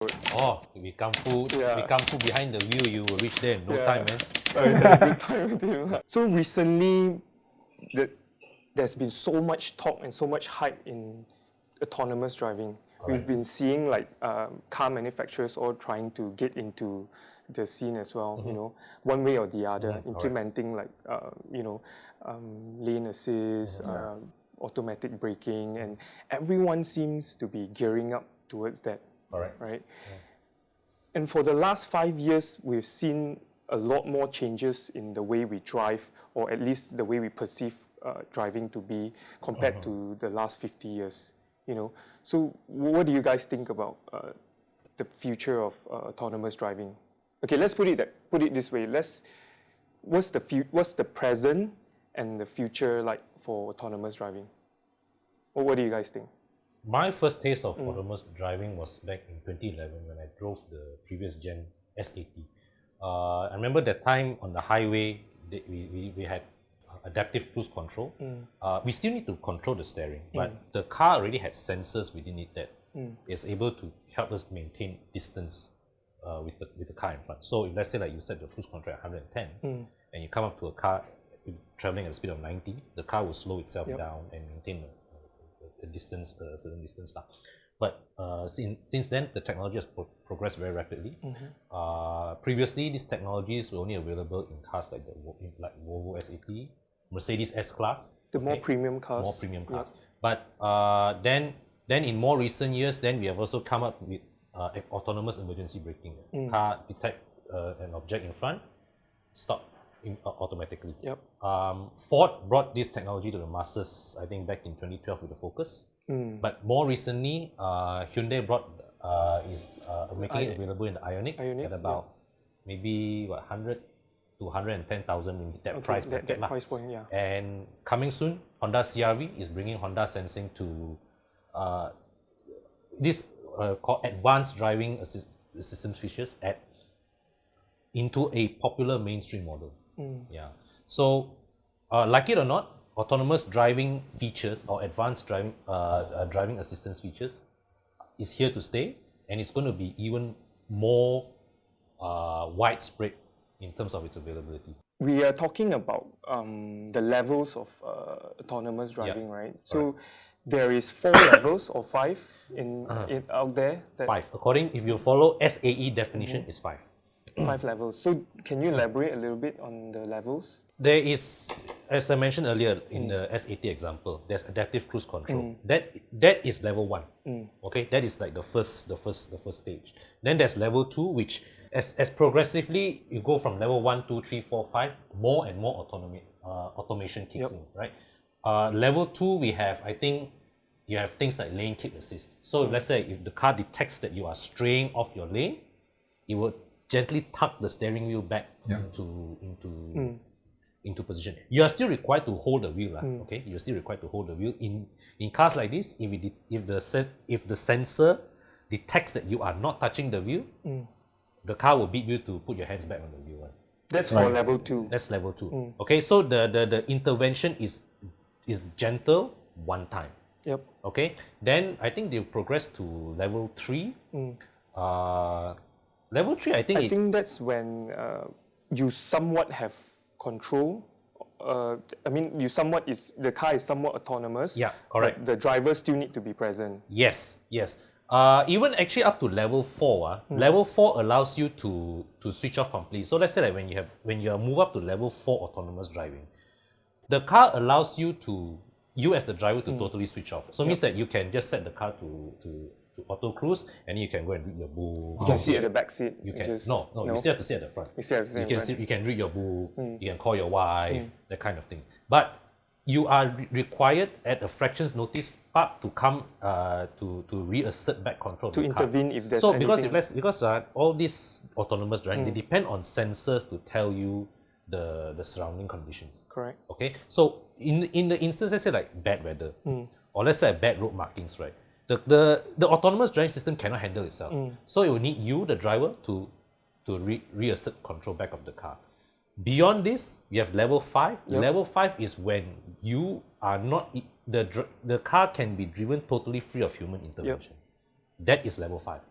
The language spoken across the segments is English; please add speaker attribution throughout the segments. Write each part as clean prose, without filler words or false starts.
Speaker 1: Oh, we kung fu behind the wheel, you will reach there in no time, man.
Speaker 2: It's a good time with him. So recently, there's been so much talk and so much hype in autonomous driving. We've been seeing like car manufacturers all trying to get into the scene as well, you know, one way or the other, implementing like, lane assist, automatic braking, and everyone seems to be gearing up towards that, right? And for the last 5 years, we've seen a lot more changes in the way we drive, or at least the way we perceive driving to be compared to the last 50 years. You know, so what do you guys think about the future of autonomous driving? Okay, let's put it this way. What's the present and the future like for autonomous driving? Or what do you guys think?
Speaker 1: My first taste of autonomous driving was back in 2011 when I drove the previous gen S80. I remember that time on the highway, we had adaptive cruise control. We still need to control the steering, but the car already had sensors within it that is able to help us maintain distance with the car in front. So if let's say like you set the cruise control at 110 and you come up to a car traveling at a speed of 90, the car will slow itself down and maintain a distance, a certain distance. But since then, the technology has progressed very rapidly. Previously, these technologies were only available in cars like Volvo S80, Mercedes S-Class.
Speaker 2: The more premium cars.
Speaker 1: More premium cars. But then in more recent years, then we have also come up with autonomous emergency braking. Car detect an object in front, stop automatically. Ford brought this technology to the masses, I think back in 2012 with the Focus. But more recently, Hyundai is making it available in the Ioniq at about maybe 100 to 110,000 that price bracket.
Speaker 2: Price point, yeah.
Speaker 1: And coming soon, Honda CR-V is bringing Honda sensing to this called advanced driving assistance features into a popular mainstream model. So like it or not, autonomous driving features or advanced driving assistance features is here to stay, and it's going to be even more widespread in terms of its availability.
Speaker 2: We are talking about the levels of autonomous driving, right? So there is 4 levels or 5 out there.
Speaker 1: 5. According, if you follow SAE definition, is 5.
Speaker 2: 5 levels. So can you elaborate a little bit on the levels?
Speaker 1: There is, as I mentioned earlier in the S80 example, there's adaptive cruise control. That is level 1. Okay, that is like the first stage. Then there's level 2, which as progressively you go from level 1, 2, 3, 4, 5, more and more automation kicks in, right? Level 2, we have, I think, you have things like lane keep assist. So let's say if the car detects that you are straying off your lane, it will gently tuck the steering wheel back into position. You are still required to hold the wheel, okay? You're still required to hold the wheel. In cars like this, if the sensor detects that you are not touching the wheel, the car will beat you to put your hands back on the wheel.
Speaker 2: That's for level 2.
Speaker 1: That's level 2. Okay, so the intervention is gentle one time. Okay, then I think they progress to level 3. Level 3, I think
Speaker 2: that's when you somewhat have control. I mean, the car is somewhat autonomous.
Speaker 1: Yeah, correct.
Speaker 2: But the driver still need to be present.
Speaker 1: Yes. Even actually up to level 4, level 4 allows you to switch off completely. So let's say like when you move up to level 4 autonomous driving, the car allows you as the driver to totally switch off. So it means that you can just set the car to auto cruise, and you can go and read your book.
Speaker 2: You can sit at the back seat.
Speaker 1: You can you still have to sit at the front. You can read your book. You can call your wife, that kind of thing. But you are required at a fraction's notice part to come to reassert back control
Speaker 2: to intervene if there's
Speaker 1: anything. Because all these autonomous driving, they depend on sensors to tell you the surrounding conditions.
Speaker 2: Correct.
Speaker 1: Okay. So in the instance, let's say like bad weather, or let's say bad road markings, right? The autonomous driving system cannot handle itself. So it will need you, the driver, to reassert control back of the car. Beyond this, we have level 5. Level 5 is when you are not, the car can be driven totally free of human intervention. That is level 5.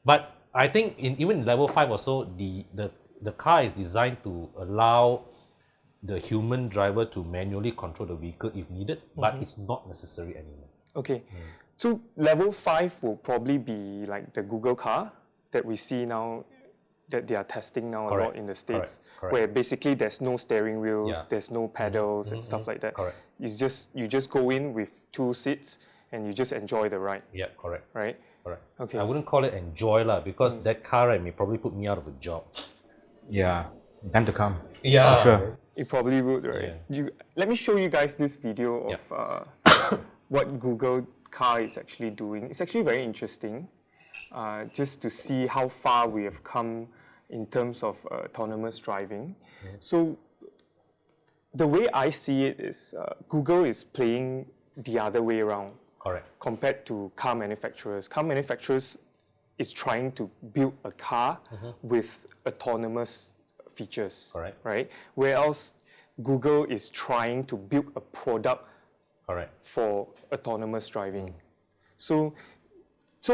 Speaker 1: But I think even in level 5 or so, the car is designed to allow the human driver to manually control the vehicle if needed, but it's not necessary anymore.
Speaker 2: Okay. So level 5 will probably be like the Google car that we see now, that they are testing now a lot in the States, where basically there's no steering wheels, there's no pedals and stuff like that. You just go in with 2 seats and you just enjoy the ride.
Speaker 1: Yeah, correct.
Speaker 2: Right?
Speaker 1: Correct.
Speaker 2: Okay.
Speaker 1: I wouldn't call it enjoy lah, because that car may probably put me out of a job.
Speaker 3: Yeah, time to come.
Speaker 1: Yeah,
Speaker 3: for sure.
Speaker 2: It probably would, right? Let me show you guys this video of what Google car is actually doing. It's actually very interesting, just to see how far we have come in terms of autonomous driving. So the way I see it is Google is playing the other way around.
Speaker 1: Correct.
Speaker 2: Compared to car manufacturers. Car manufacturers is trying to build a car with autonomous features.
Speaker 1: Correct.
Speaker 2: Right? Whereas Google is trying to build a product for autonomous driving. So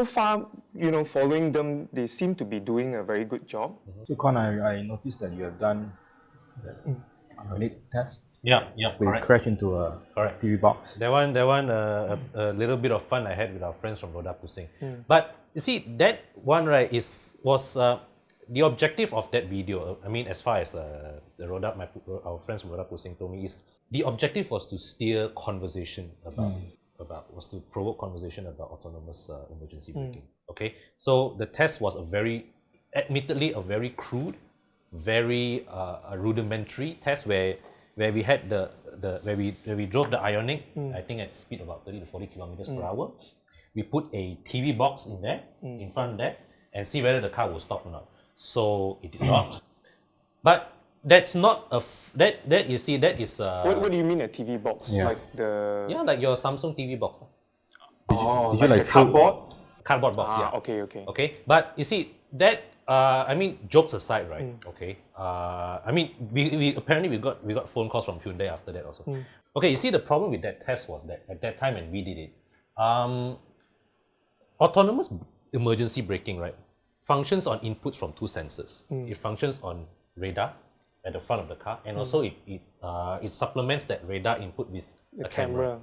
Speaker 2: far, following them, they seem to be doing a very good job.
Speaker 3: So Kon, I noticed that you have done a unit test.
Speaker 1: Yeah,
Speaker 3: We crashed into a TV box.
Speaker 1: That one, a little bit of fun I had with our friends from Roadblocks. But you see, that one was the objective of that video. I mean, as far as our friends from Roadblocks told me, is the objective was to steer conversation was to provoke conversation about autonomous emergency braking. Okay, so the test was admittedly a very crude, very rudimentary test where we had where we drove the Ioniq, I think at speed about 30 to 40 kilometers per hour. We put a TV box in there, in front of that, and see whether the car will stop or not. So it did not. But that's not that you see, that is
Speaker 2: what do you mean a TV box? Like the
Speaker 1: like your Samsung TV box.
Speaker 3: Did you like
Speaker 2: the cardboard?
Speaker 1: Cardboard box,
Speaker 2: Okay.
Speaker 1: But you see that I mean, jokes aside, right? Okay. I mean, we apparently we got phone calls from Hyundai after that also. Okay, you see, the problem with that test was that at that time when we did it, autonomous emergency braking, right, functions on inputs from 2 sensors. It functions on radar at the front of the car, and also it supplements that radar input with a camera.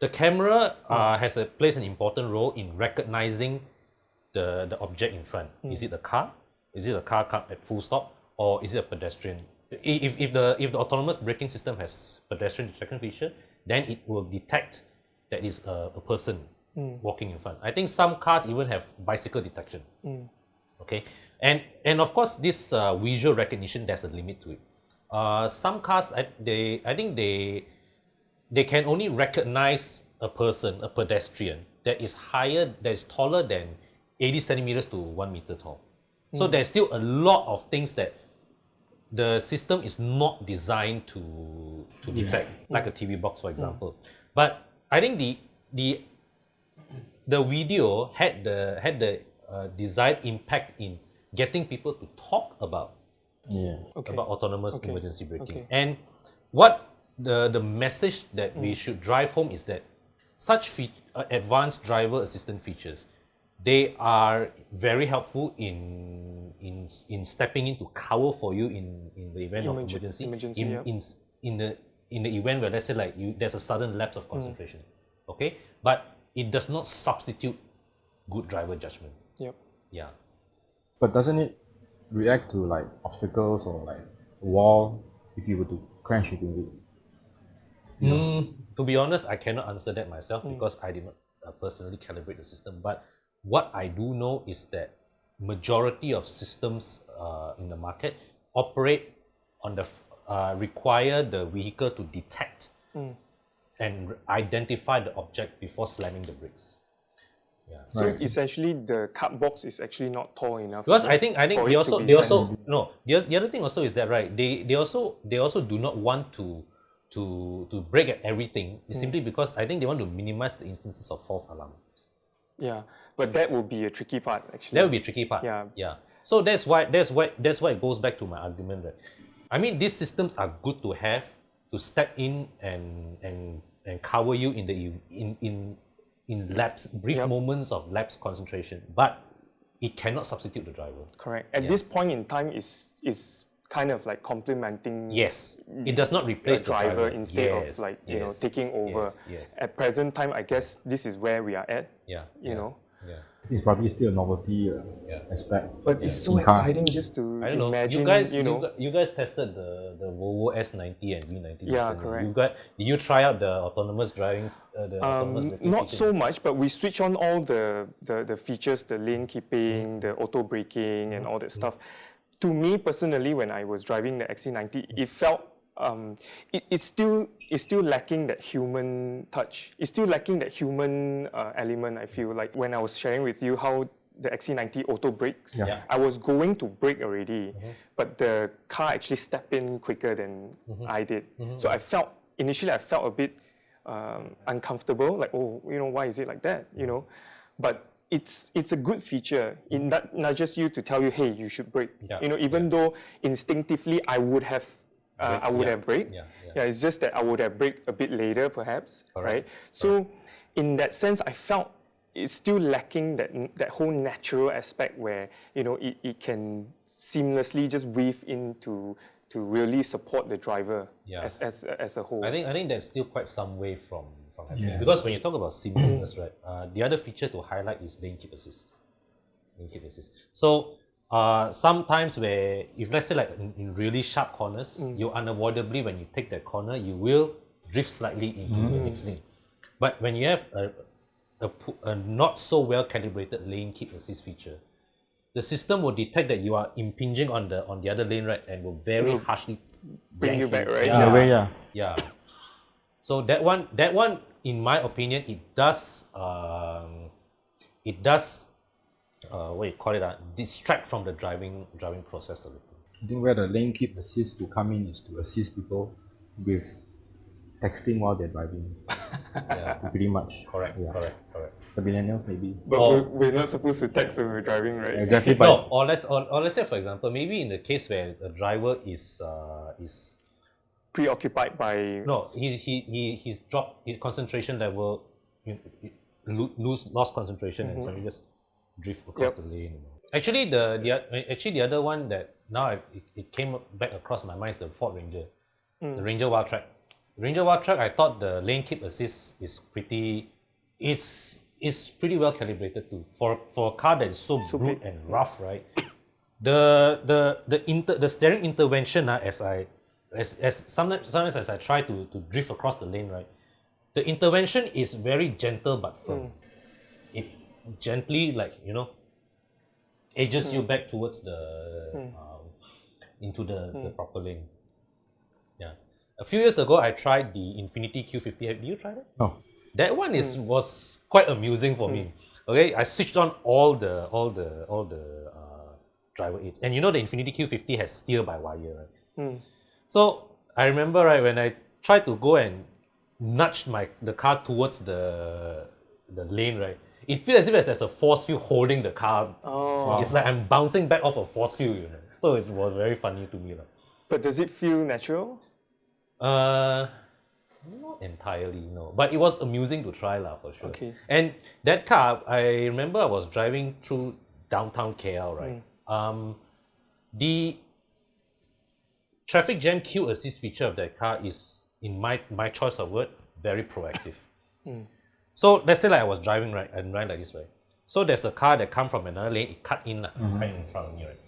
Speaker 1: The camera plays an important role in recognizing the object in front. Is it a car? Is it a car at full stop, or is it a pedestrian? If the autonomous braking system has pedestrian detection feature, then it will detect that is a person walking in front. I think some cars even have bicycle detection. Okay, and of course this visual recognition, there's a limit to it. Some cars, I think they can only recognize a person, a pedestrian that is taller than 80 centimeters to 1 meter tall. So there's still a lot of things that the system is not designed to detect, like a TV box, for example. But I think the video had the desired impact in getting people to talk about autonomous emergency braking. And what the message that we should drive home is that such advanced driver assistant features, they are very helpful in stepping in to cover for you in the event of emergency. In the event where, let's say, like there's a sudden lapse of concentration. Okay, but it does not substitute good driver judgment. Yeah.
Speaker 3: But doesn't it react to like obstacles or like a wall if you were to crash into it?
Speaker 1: To be honest, I cannot answer that myself because I did not personally calibrate the system. But what I do know is that majority of systems in the market operate on the require the vehicle to detect and identify the object before slamming the brakes. Yeah.
Speaker 2: So essentially, the card box is actually not tall enough.
Speaker 1: Because I think the other thing also is that, right, they also do not want to brake at everything. It's simply because I think they want to minimize the instances of false alarm.
Speaker 2: Yeah, but that would be a tricky part, actually.
Speaker 1: That would be a tricky part. Yeah. So that's why it goes back to my argument that, I mean, these systems are good to have to step in and cover you in lapse, brief moments of lapse concentration. But it cannot substitute the driver.
Speaker 2: Correct. At this point in time, is kind of like complementing.
Speaker 1: Yes, it does not replace
Speaker 2: the driver instead of like taking over.
Speaker 1: Yes.
Speaker 2: At present time, I guess this is where we are at.
Speaker 1: Yeah.
Speaker 2: You know.
Speaker 1: Yeah.
Speaker 3: It's probably still a novelty aspect.
Speaker 2: But it's so exciting just to
Speaker 1: I don't know.
Speaker 2: imagine.
Speaker 1: You guys tested the Volvo S90 and V90.
Speaker 2: Yeah,
Speaker 1: recently.
Speaker 2: correct.
Speaker 1: Did you try out the autonomous driving? Autonomous braking
Speaker 2: Not
Speaker 1: feature?
Speaker 2: so much, but we switch on all the features, the lane keeping, the auto braking, and all that stuff. To me personally, when I was driving the XC90, it felt it's still lacking that human touch. It's still lacking that human element. I feel like when I was sharing with you how the XC90 auto brakes, I was going to brake already, but the car actually stepped in quicker than I did. So initially I felt a bit uncomfortable, like, oh, why is it like that, But it's a good feature. That nudges you to tell you, hey, you should brake. Even though instinctively I would have braked. It's just that I would have braked a bit later, perhaps. Right. So, in that sense, I felt it's still lacking that whole natural aspect where it can seamlessly just weave into to really support the driver as a whole.
Speaker 1: I think that's still quite some way from happening. Because when you talk about seamlessness, right, the other feature to highlight is lane keep assist. So sometimes if let's say like in really sharp corners, you unavoidably, when you take that corner, you will drift slightly into the next lane. But when you have a not so well calibrated lane keep assist feature, the system will detect that you are impinging on the other lane, right, and will very harshly
Speaker 2: bring you back, right?
Speaker 3: In a way,
Speaker 1: yeah. So that one, in my opinion, it does distract from the driving process a little.
Speaker 3: I think where the lane keep assist will come in is to assist people with texting while they're driving. Pretty much.
Speaker 1: Correct.
Speaker 3: The millennials maybe.
Speaker 2: But we're not supposed to text when we're driving, right?
Speaker 3: Exactly.
Speaker 1: No, or let's say, for example, maybe in the case where the driver is
Speaker 2: preoccupied by...
Speaker 1: No, he's dropped his concentration level, lost concentration, and so he just drift across the lane. Actually, the other one that now it came back across my mind is the Ford Ranger, the Ranger Wild Track. Ranger Wild Track, I thought the lane keep assist is pretty well calibrated too. For a car that is so brute and rough, right? The steering intervention, as sometimes as I try to drift across the lane, right, the intervention is very gentle but firm. It gently, edges you back towards into the proper lane. Yeah. A few years ago, I tried the Infiniti Q50. Have you tried it?
Speaker 3: No.
Speaker 1: That one was quite amusing for me. Okay, I switched on all the driver aids, and the Infiniti Q50 has steer by wire, right? So I remember, right, when I tried to go and nudge the car towards the lane, right, it feels as if there's a force field holding the car. It's like I'm bouncing back off a force field, So it was very funny to me,
Speaker 2: But does it feel natural?
Speaker 1: Not entirely, no. But it was amusing to try, for sure.
Speaker 2: Okay.
Speaker 1: And that car, I remember I was driving through downtown KL, right? The traffic jam queue assist feature of that car is, in my choice of word, very proactive. So let's say I was driving, right, and right like this, right? So there's a car that come from another lane, it cut in right in front of me, right?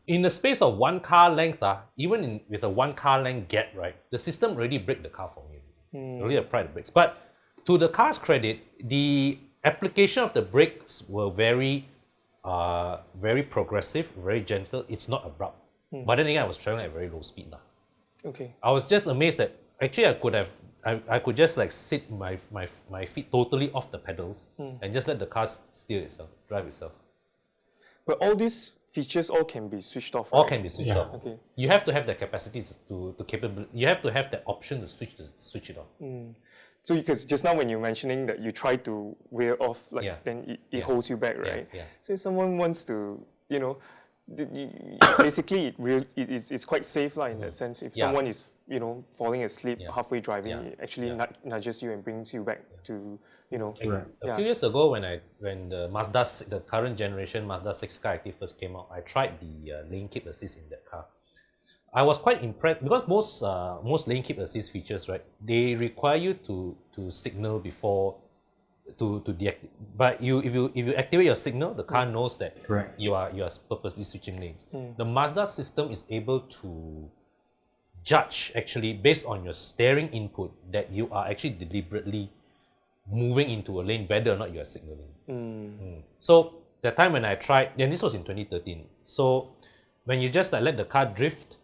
Speaker 1: In the space of one car length, even with a one car length gap, right, the system already braked the car for me. Already applied the brakes. But to the car's credit, the application of the brakes were very progressive, very gentle. It's not abrupt. But then again, I was traveling at very low speed.
Speaker 2: Okay.
Speaker 1: I was just amazed that actually I could just sit my feet totally off the pedals and just let the car steer itself, drive itself.
Speaker 2: But all these features all can be switched off, right?
Speaker 1: All can be switched off.
Speaker 2: Okay.
Speaker 1: You have to have the capacity to capability. You have to have the option to switch it off.
Speaker 2: So because just now when you're mentioning that you try to wear off, then it holds you back, right?
Speaker 1: Yeah.
Speaker 2: So if someone wants to, basically it's quite safe in that sense. If someone is falling asleep halfway driving, it actually nudges you and brings you back to
Speaker 1: A few years ago, when the current generation Mazda 6 car actually first came out, I tried the lane keep assist in that car. I was quite impressed because most lane keep assist features, right, they require you to signal before to deactivate. But if you activate your signal, the car knows that you are purposely switching lanes. The Mazda system is able to judge actually based on your steering input that you are actually deliberately moving into a lane whether or not you are signaling. So the time when I tried, and this was in 2013. So when you just let the car drift,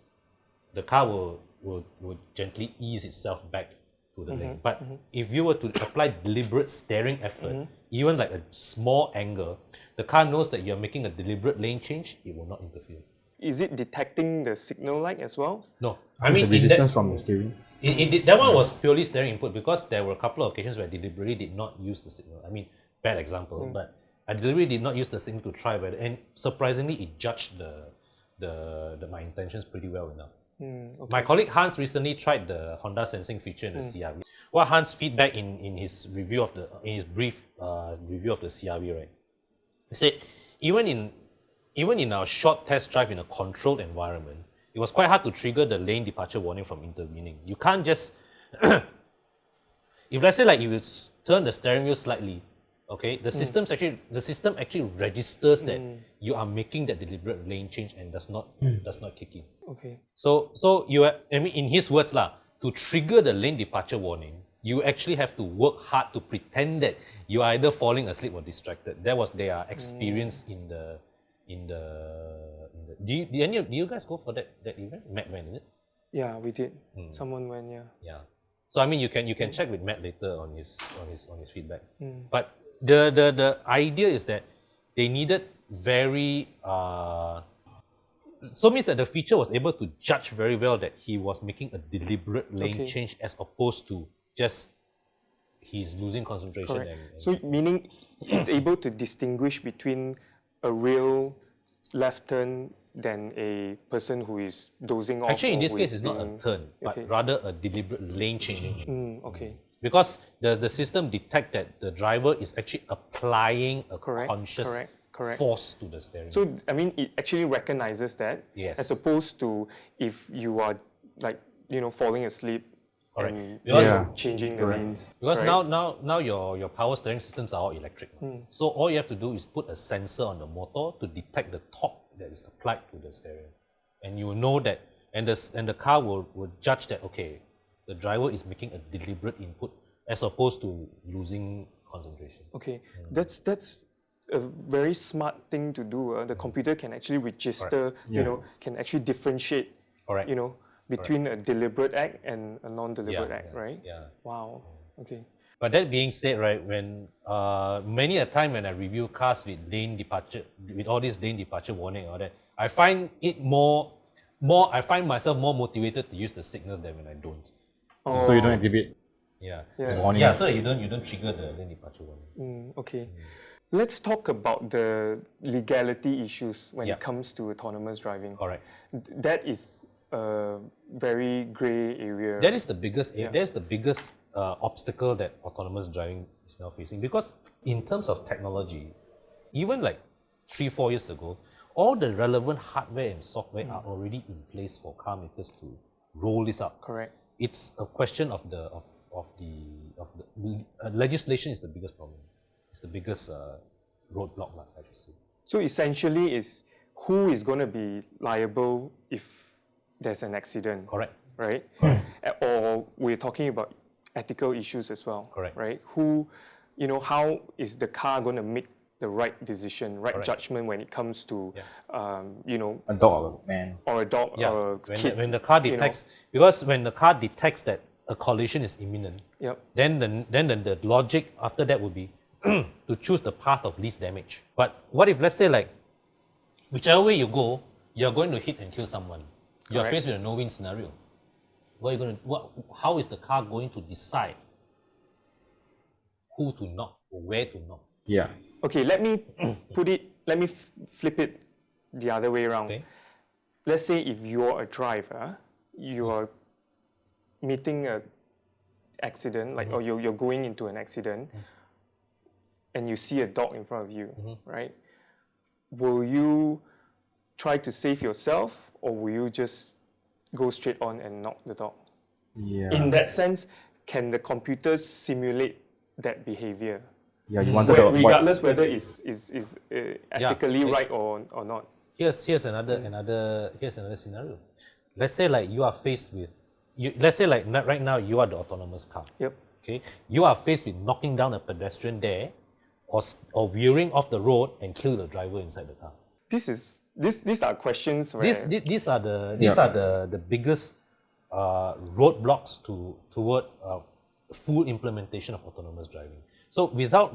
Speaker 1: the car will gently ease itself back to the lane. But if you were to apply deliberate steering effort, even like a small angle, the car knows that you're making a deliberate lane change, it will not interfere.
Speaker 2: Is it detecting the signal light as well?
Speaker 1: No.
Speaker 3: I mean, the resistance from the steering?
Speaker 1: That one was purely steering input because there were a couple of occasions where I deliberately did not use the signal. I mean, bad example, but I deliberately did not use the signal to try whether, and surprisingly, it judged my intentions pretty well enough. My colleague Hans recently tried the Honda sensing feature in the CR-V. What Hans' feedback in his review of in his brief review of the CR-V, right? He said even in our short test drive in a controlled environment, it was quite hard to trigger the lane departure warning from intervening. You can't just if let's say you will turn the steering wheel slightly, okay, the system actually registers that you are making that deliberate lane change and does not kick in.
Speaker 2: Okay.
Speaker 1: So in his words to trigger the lane departure warning, you actually have to work hard to pretend that you are either falling asleep or distracted. That was their experience in the. Do you guys go for that event? Matt went, is it?
Speaker 2: Yeah, we did. Someone went,
Speaker 1: Yeah. So I mean, you can check with Matt later on his feedback. But the idea is that they needed very so means that the feature was able to judge very well that he was making a deliberate lane change as opposed to just he's losing concentration.
Speaker 2: Correct. So meaning it's able to distinguish between a real left turn than a person who is dozing off.
Speaker 1: Actually, in this case, it's not a turn, but rather a deliberate lane change.
Speaker 2: Okay.
Speaker 1: Because the system detects that the driver is actually applying a conscious force to the steering.
Speaker 2: So, I mean, it actually recognizes that, as opposed to if you are falling asleep and changing the lanes.
Speaker 1: Because now your power steering systems are all electric. So all you have to do is put a sensor on the motor to detect the torque that is applied to the steering. And you will know that, and the car will judge that, okay, the driver is making a deliberate input as opposed to losing concentration.
Speaker 2: Okay, that's a very smart thing to do. The computer can actually register, can actually differentiate, between a deliberate act and a non-deliberate act, right?
Speaker 1: Yeah.
Speaker 2: Wow. Okay.
Speaker 1: But that being said, right, when many a time when I review cars with all this lane departure warning and all that, I find I find myself more motivated to use the signals than when I don't.
Speaker 3: Oh. So you don't activate. Warning.
Speaker 1: So you don't trigger the lane departure warning.
Speaker 2: Okay. Let's talk about the legality issues when it comes to autonomous driving.
Speaker 1: Correct.
Speaker 2: That is a very grey area.
Speaker 1: That is the biggest. That is the biggest obstacle that autonomous driving is now facing. Because in terms of technology, even 3-4 years ago, all the relevant hardware and software are already in place for car makers to roll this out.
Speaker 2: Correct.
Speaker 1: It's a question of the legislation is the biggest problem. It's the biggest roadblock, I should say.
Speaker 2: So essentially, is who is going to be liable if there's an accident?
Speaker 1: Correct.
Speaker 2: Right? Or we're talking about ethical issues as well.
Speaker 1: Correct.
Speaker 2: Right? How is the car going to make the right decision, right judgment when it comes to,
Speaker 3: a dog or a man.
Speaker 2: Or a dog or a kid.
Speaker 1: When the car detects, because when the car detects that a collision is imminent, then the logic after that would be to choose the path of least damage. But what if, let's say, whichever way you go, you're going to hit and kill someone. You're faced with a no-win scenario. What are you going to? How is the car going to decide who to knock or where to knock?
Speaker 3: Yeah.
Speaker 2: Okay, let me flip it the other way around.
Speaker 1: Okay.
Speaker 2: Let's say if you're a driver, you're meeting a accident, like or you're going into an accident, and you see a dog in front of you, right? Will you try to save yourself, or will you just go straight on and knock the dog?
Speaker 3: Yeah.
Speaker 2: In that sense, can the computers simulate that behavior?
Speaker 3: Yeah, you wanted to avoid.
Speaker 2: Regardless whether it's ethically
Speaker 1: Yeah.
Speaker 2: right or not.
Speaker 1: Here's another scenario. Let's say like you are faced with let's say like right now you are the autonomous car.
Speaker 2: Yep.
Speaker 1: Okay, you are faced with knocking down a pedestrian there, or veering off the road and kill the driver inside the car.
Speaker 2: These are questions where
Speaker 1: These are the biggest roadblocks toward full implementation of autonomous driving. So without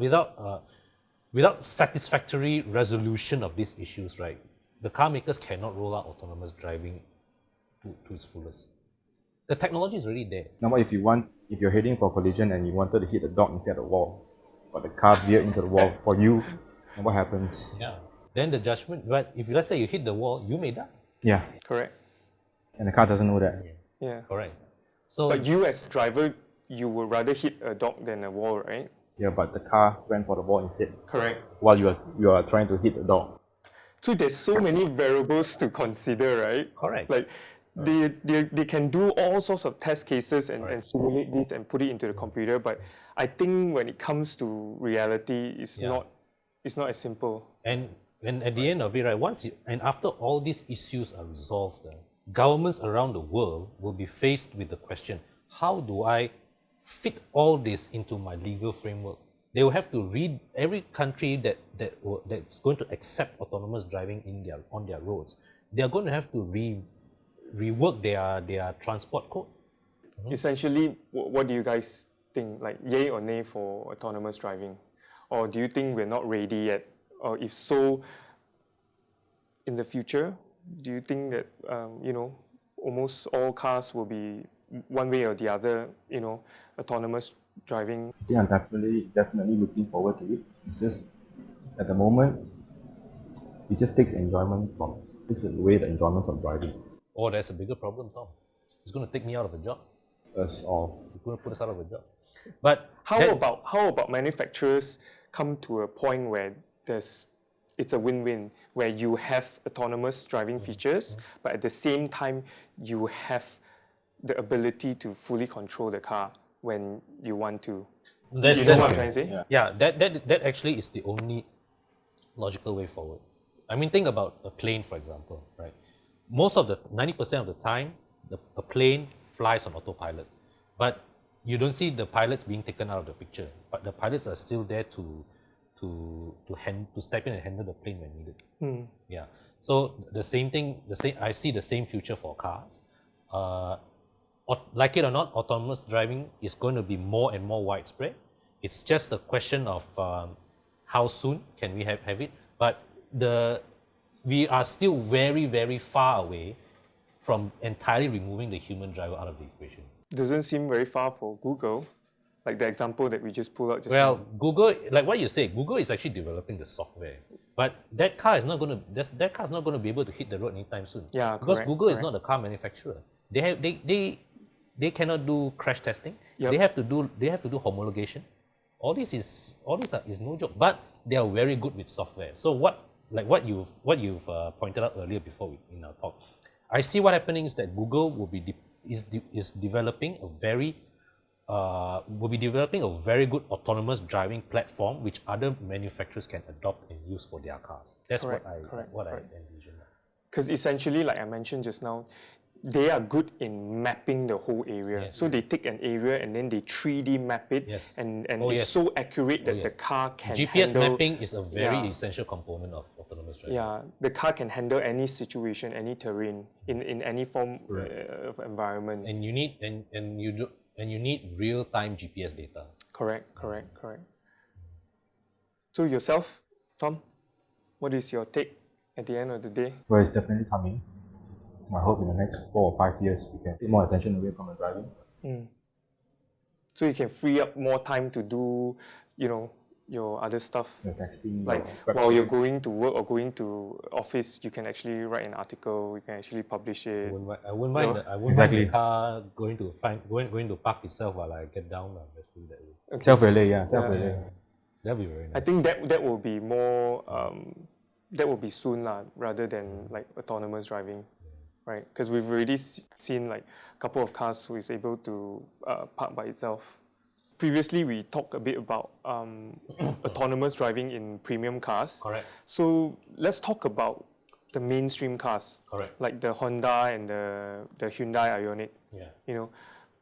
Speaker 1: satisfactory resolution of these issues, right, the car makers cannot roll out autonomous driving to its fullest. The technology is already there.
Speaker 3: Now, what if you're heading for a collision and you wanted to hit the dog instead of the wall, but the car veered into the wall for you, and what happens?
Speaker 1: Yeah. Then the judgment, but if let's say you hit the wall, you may die.
Speaker 3: Yeah.
Speaker 2: correct.
Speaker 3: And the car doesn't know that.
Speaker 2: Yeah.
Speaker 1: Correct. So
Speaker 2: But you as a driver, you would rather hit a dog than a wall, right?
Speaker 3: Yeah, but the car went for the wall instead.
Speaker 2: Correct.
Speaker 3: While you are trying to hit the dog.
Speaker 2: So there's so many variables to consider, right?
Speaker 1: Correct.
Speaker 2: Like they can do all sorts of test cases and simulate this and put it into the computer, but I think when it comes to reality, it's not as simple.
Speaker 1: And at the end of it, right, after all these issues are resolved, governments around the world will be faced with the question, how do I fit all this into my legal framework? They will have to read every country that's going to accept autonomous driving on their roads. They are going to have to rework their transport code.
Speaker 2: Essentially, what do you guys think? Like, yay or nay for autonomous driving? Or do you think we're not ready yet? Or if so, in the future, do you think that, almost all cars will be one way or the other, autonomous driving?
Speaker 3: I think I'm definitely looking forward to it. It's just, at the moment, it just takes away the enjoyment from driving.
Speaker 1: Oh, there's a bigger problem, Tom. It's going to take me out of a job.
Speaker 3: Us all.
Speaker 1: It's going to put us out of a job. But
Speaker 2: How about manufacturers come to a point where it's a win-win, where you have autonomous driving features, but at the same time you have the ability to fully control the car when you want to. You know what I'm trying to say?
Speaker 1: Yeah, that actually is the only logical way forward. I mean, think about a plane, for example, right? 90% of the time, a plane flies on autopilot, but you don't see the pilots being taken out of the picture. But the pilots are still there to step in and handle the plane when needed. Yeah. So the same thing. I see the same future for cars. Like it or not, autonomous driving is going to be more and more widespread. It's just a question of how soon can we have it. But we are still very, very far away from entirely removing the human driver out of the equation.
Speaker 2: Doesn't seem very far for Google, like the example that we just pulled out just now.
Speaker 1: Google, like what you say, Google is actually developing the software, but that car is not going to be able to hit the road anytime soon.
Speaker 2: Yeah,
Speaker 1: because
Speaker 2: correct,
Speaker 1: Google is not a car manufacturer. They cannot do crash testing.
Speaker 2: Yep.
Speaker 1: They have to do homologation. All this is no joke, but they are very good with software. So what you've pointed out earlier before in our talk, I see what happening is that Google will be developing a very good autonomous driving platform which other manufacturers can adopt and use for their cars. That's what I envision.
Speaker 2: Because essentially, like I mentioned just now, they are good in mapping the whole area.
Speaker 1: Yes.
Speaker 2: So they take an area and then they 3D map it,
Speaker 1: Yes.
Speaker 2: and it's so accurate that the car can
Speaker 1: GPS
Speaker 2: handle,
Speaker 1: mapping is a very essential component of autonomous driving.
Speaker 2: Yeah, the car can handle any situation, any terrain, in any form of environment.
Speaker 1: And you need real-time GPS data.
Speaker 2: Correct. So yourself, Tom, what is your take at the end of the day?
Speaker 3: Well, it's definitely coming. I hope in the next 4 or 5 years we can take more attention away from the driving.
Speaker 2: So you can free up more time to do, your other stuff.
Speaker 3: Your texting,
Speaker 2: Like
Speaker 3: your
Speaker 2: while you're
Speaker 3: website.
Speaker 2: going to work or going to office, you can actually write an article. You can actually publish it.
Speaker 1: I wouldn't mind.
Speaker 2: No.
Speaker 1: I wouldn't
Speaker 3: Exactly.
Speaker 1: mind the car going to park itself while I get down. Let's put it that way.
Speaker 3: Self-relay, yeah, self-relay.
Speaker 1: That'd be very nice.
Speaker 2: I think that will be more. That will be soon rather than like autonomous driving, right? Because we've already seen like a couple of cars who is able to park by itself. Previously, we talked a bit about autonomous driving in premium cars.
Speaker 1: Correct.
Speaker 2: So let's talk about the mainstream cars,
Speaker 1: Correct.
Speaker 2: like the Honda and the Hyundai Ioniq.
Speaker 1: Yeah.
Speaker 2: You know,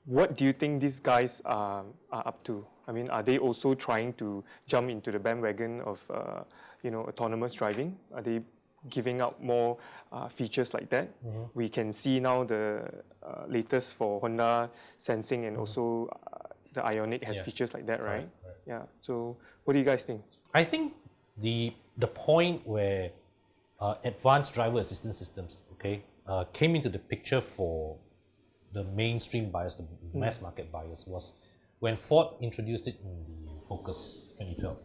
Speaker 2: what do you think these guys are up to? I mean, are they also trying to jump into the bandwagon of autonomous driving? Are they giving out more features like that? We can see now the latest for Honda sensing and also the Ioniq has features like that, right?
Speaker 1: Right.
Speaker 2: Yeah. So what do you guys think?
Speaker 1: I think the point where advanced driver assistance systems, came into the picture for the mainstream buyers, the mass market buyers, was when Ford introduced it in the Focus 2012.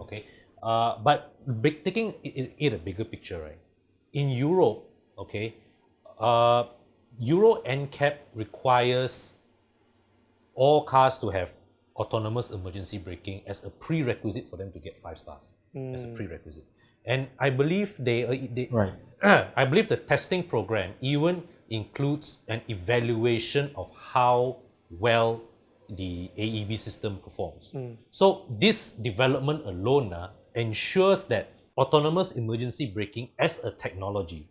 Speaker 1: Okay, but taking it a bigger picture, right? In Europe, Euro NCAP requires all cars to have autonomous emergency braking as a prerequisite for them to get 5 stars. As a prerequisite, and I believe they
Speaker 3: Right.
Speaker 1: I believe the testing program even includes an evaluation of how well the AEB system performs. So this development alone ensures that autonomous emergency braking as a technology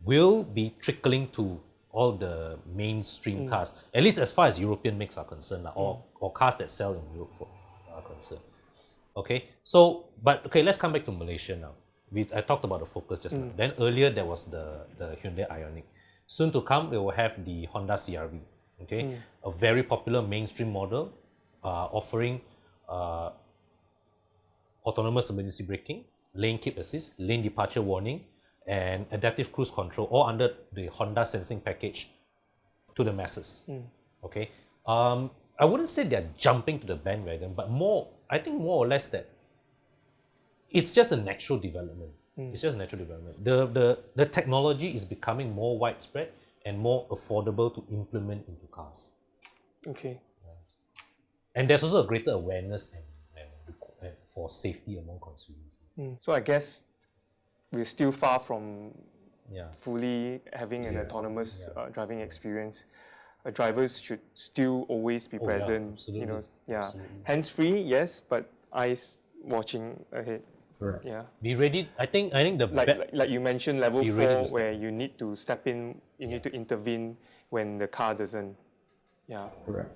Speaker 1: will be trickling to all the mainstream cars, at least as far as European makes are concerned, or cars that sell in Europe are concerned. Okay, so let's come back to Malaysia now. I talked about the Focus just now. Then earlier there was the Hyundai Ioniq. Soon to come, we will have the Honda CR-V. Okay, a very popular mainstream model, offering autonomous emergency braking, lane keep assist, lane departure warning, and adaptive cruise control, all under the Honda sensing package to the masses. Okay, I wouldn't say they're jumping to the bandwagon, but I think more or less that it's just a natural development. It's just a natural development. The technology is becoming more widespread and more affordable to implement into cars.
Speaker 2: Okay.
Speaker 1: And there's also a greater awareness and for safety among consumers.
Speaker 2: So I guess we're still far from
Speaker 1: Yeah.
Speaker 2: fully having an autonomous driving experience. Drivers should still always be present.
Speaker 1: absolutely. Absolutely.
Speaker 2: Hands-free, yes, but eyes watching ahead.
Speaker 3: Correct.
Speaker 2: Yeah.
Speaker 1: Be ready. I think the
Speaker 2: Like you mentioned, level
Speaker 1: Be ready
Speaker 2: 4,
Speaker 1: to step
Speaker 2: where you need to step in, you need to intervene when the car doesn't. Yeah.
Speaker 3: Correct.